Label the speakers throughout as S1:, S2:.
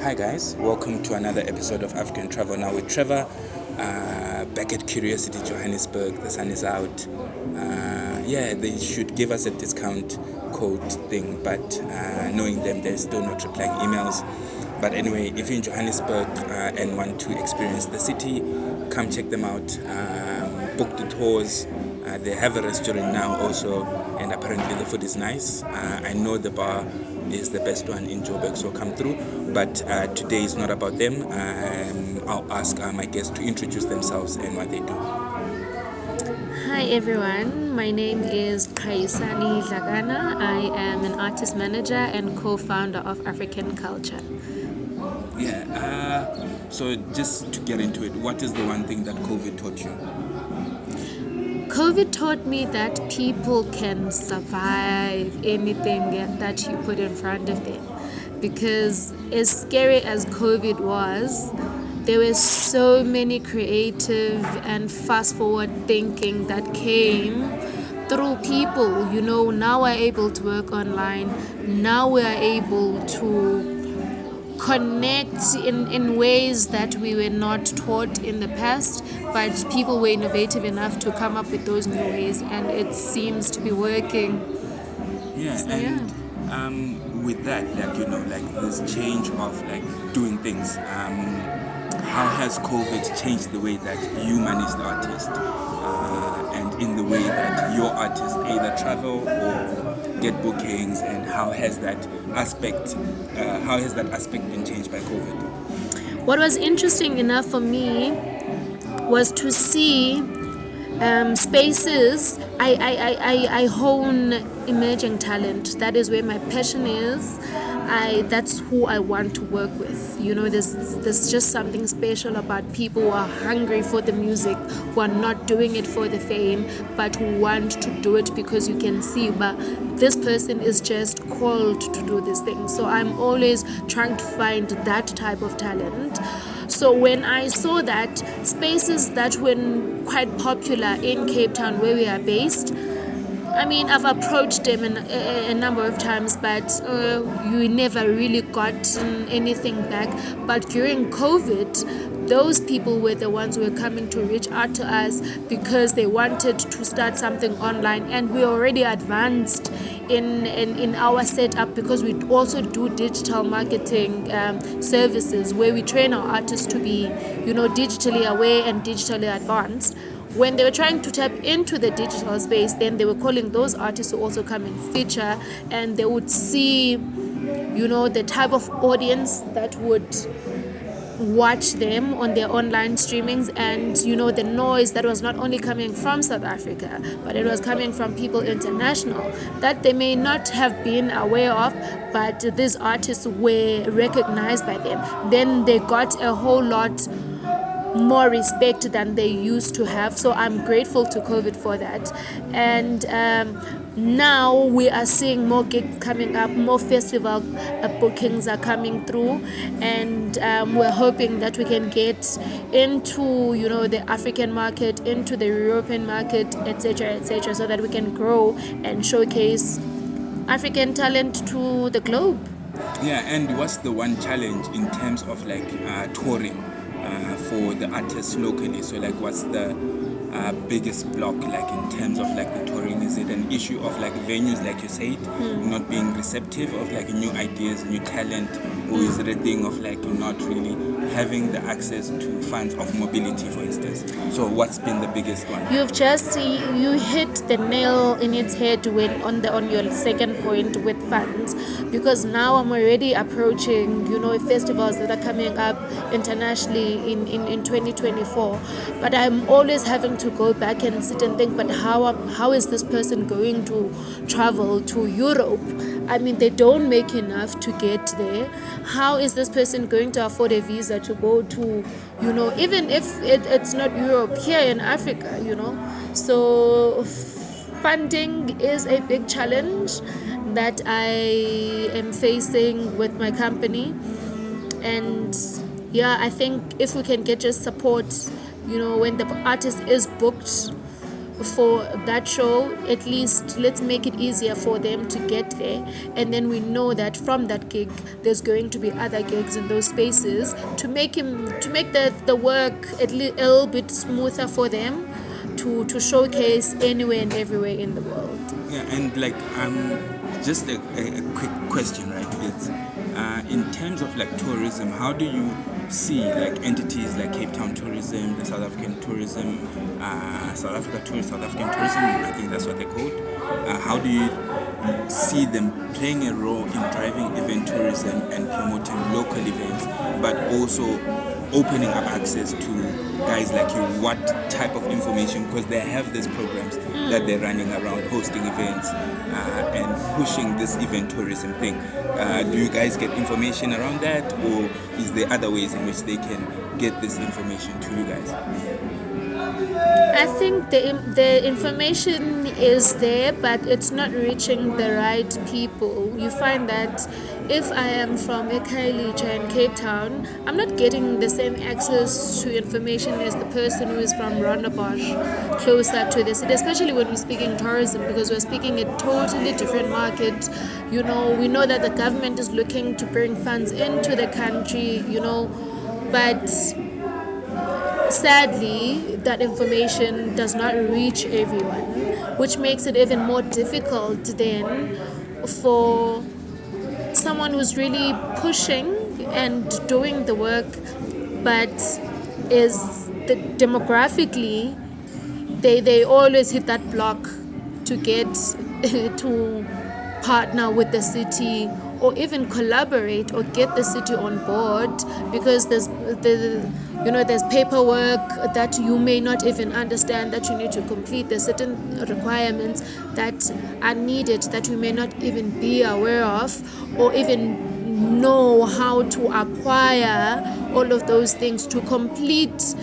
S1: Hi guys, welcome to another episode of African Travel Now with Trevor. Back at Curiosity Johannesburg, the sun is out. They should give us a discount code thing, but knowing them, they're still not replying emails. But anyway, if you're in Johannesburg and want to experience the city, come check them out. Book the tours. They have a restaurant now also, and apparently the food is nice. I know the bar is the best one in Joburg, so come through. But today is not about them. I'll ask my guests to introduce themselves and what they do.
S2: Hi everyone, my name is Qhayisani. I am an artist manager and co-founder of African Culture.
S1: So just to get into it, what is the one thing that COVID taught you?
S2: COVID taught me that people can survive anything that you put in front of them. Because as scary as COVID was, there were so many creative and fast-forward thinking that came through people. Now we're able to work online. Now we are able to connect in ways that we were not taught in the past, but people were innovative enough to come up with those new ways, and it seems to be working.
S1: With that, this change of doing things, how has COVID changed the way that you manage the artist, and in the way that your artists either travel or get bookings, and how has that aspect been changed by COVID?
S2: What was interesting enough for me was to see spaces. I hone emerging talent. That is where my passion is. That's who I want to work with. There's just something special about people who are hungry for the music, who are not doing it for the fame, but who want to do it because you can see, but this person is just called to do this thing. So I'm always trying to find that type of talent. So when I saw that spaces that were quite popular in Cape Town where we are based, I've approached them a number of times, but you never really got anything back. But during COVID, those people were the ones who were coming to reach out to us because they wanted to start something online, and we already advanced in our setup because we also do digital marketing services where we train our artists to be, digitally aware and digitally advanced. When they were trying to tap into the digital space, then they were calling those artists to also come and feature, and they would see, the type of audience that would watch them on their online streamings, and the noise that was not only coming from South Africa, but it was coming from people international that they may not have been aware of, but these artists were recognized by them. Then they got a whole lot more respect than they used to have. So I'm grateful to COVID for that. And now we are seeing more gigs coming up, more festival bookings are coming through, and we're hoping that we can get into the African market, into the European market, etc., so that we can grow and showcase African talent to the globe.
S1: And what's the one challenge in terms of touring for the artists locally? So what's the biggest block in terms of the touring? Is it an issue of venues, like you said, not being receptive of new ideas, new talent, or is it a thing of not really having the access to funds of mobility, for instance? So what's been the biggest one?
S2: You hit the nail in its head on your second point with funds, because now I'm already approaching festivals that are coming up internationally in 2024, but I'm always having to go back and sit and think, but how is this person going to travel to Europe? They don't make enough to get there. How is this person going to afford a visa to go to, even if it's not Europe, here in Africa, So funding is a big challenge that I am facing with my company. And I think if we can get just support, when the artist is booked, for that show, at least let's make it easier for them to get there. And then we know that from that gig there's going to be other gigs in those spaces to make the work a little bit smoother for them to showcase anywhere and everywhere in the world.
S1: Yeah, and like just a quick question, right? It's in terms of like tourism, how do you see like entities like Cape Town Tourism, the South African Tourism, South African Tourism, I think that's what they're called. How do you see them playing a role in driving event tourism and promoting local events, but also opening up access to guys like you? What type of information, because they have these programs that they're running around hosting events and pushing this event tourism thing. Do you guys get information around that, or is there other ways in which they can get this information to you guys?
S2: I think the information is there, but it's not reaching the right people. You find that if I am from Khayelitsha in Cape Town, I'm not getting the same access to information as the person who is from Rondebosch, closer to the city, especially when we're speaking tourism, because we're speaking a totally different market. We know that the government is looking to bring funds into the country, but sadly, that information does not reach everyone, which makes it even more difficult then for someone who's really pushing and doing the work, but demographically, they always hit that block to get to partner with the city or even collaborate or get the city on board, because there's paperwork that you may not even understand that you need to complete. There's certain requirements that are needed that you may not even be aware of or even know how to acquire all of those things to complete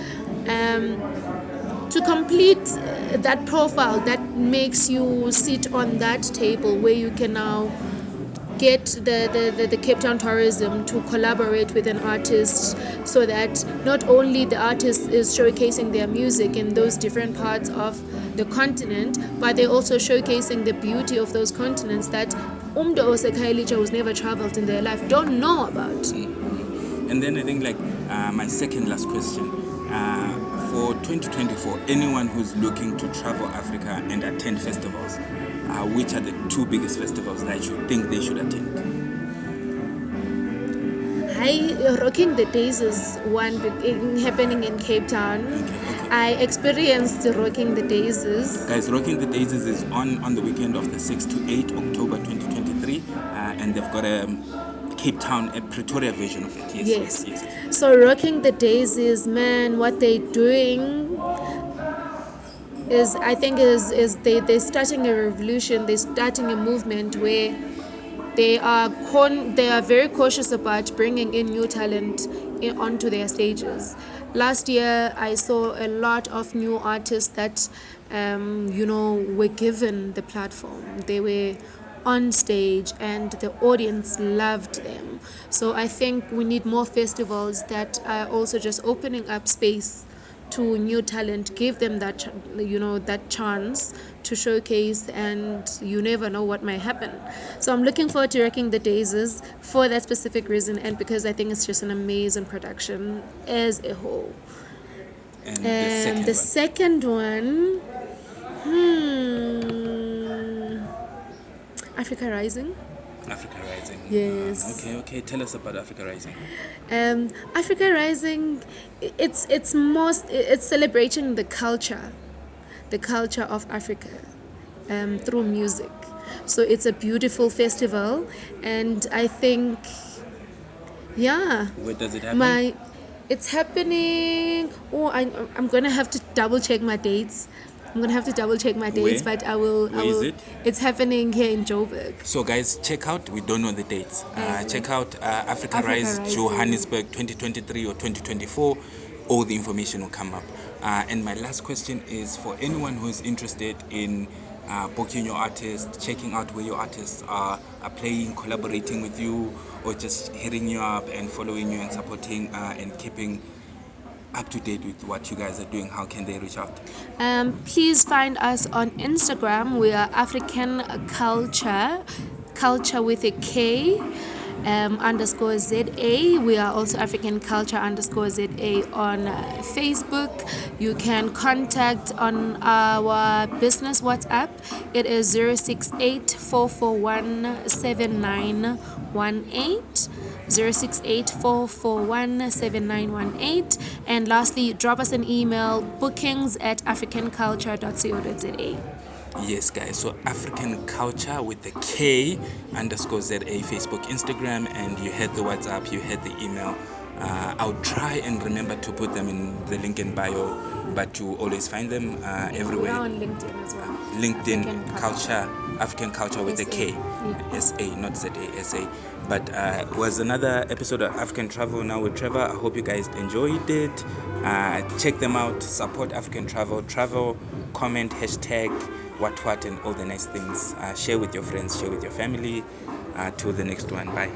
S2: that profile that makes you sit on that table where you can now get the Cape Town Tourism to collaborate with an artist, so that not only the artist is showcasing their music in those different parts of the continent, but they're also showcasing the beauty of those continents that Umdo Khayelitsha, who's never traveled in their life, don't know about.
S1: And then I think like my second last question, for 2024, anyone who's looking to travel Africa and attend festivals, which are the two biggest festivals that you think they should attend?
S2: Rocking the Diases one happening in Cape Town. Okay. I experienced Rocking the Diases.
S1: Guys, Rocking the Diases is on the weekend of the 6th to 8th October 2023, and they've got a Cape Town, a Pretoria version of it. Yes.
S2: So Rocking the Diases, man, what they're doing is, I think, they're starting a revolution. They're starting a movement where they are very cautious about bringing in new talent onto their stages. Last year, I saw a lot of new artists that were given the platform. They were on stage and the audience loved them. So I think we need more festivals that are also just opening up space to new talent, give them that that chance to showcase, and you never know what might happen. So I'm looking forward to Rocking the Diases for that specific reason, and because I think it's just an amazing production as a whole.
S1: And
S2: the second one, Africa Rising. Yes.
S1: Okay. Tell us about Africa Rising.
S2: Africa Rising, it's celebrating the culture of Africa through music. So it's a beautiful festival, and I think,
S1: where does it happen?
S2: It's happening. I'm gonna have to double check my dates. But I will.
S1: Where is it?
S2: It's happening here in Joburg.
S1: So guys, check out, we don't know the dates. Check out Africa Rise Johannesburg 2023 or 2024. All the information will come up. And my last question is for anyone who is interested in booking your artist, checking out where your artists are playing, collaborating with you, or just hitting you up and following you and supporting and keeping up to date with what you guys are doing, how can they reach out?
S2: Please find us on Instagram. We are African culture with a K. Underscore ZA. We are also African Culture underscore ZA on Facebook. You can contact on our business WhatsApp. It is 068 441 7918. 068-441-7918. And lastly, drop us an email, bookings@africanculture.co.za.
S1: Yes, guys. So African Culture with the K underscore ZA, Facebook, Instagram, and you had the WhatsApp, you had the email. I'll try and remember to put them in the link in bio, but you always find them everywhere.
S2: We are on LinkedIn as well.
S1: LinkedIn African Culture with the K,
S2: Yeah.
S1: SA, not ZA, SA. But was another episode of African Travel Now with Trevor. I hope you guys enjoyed it. Check them out. Support African Travel, comment, hashtag, what, and all the nice things. Share with your friends, share with your family. Till the next one. Bye.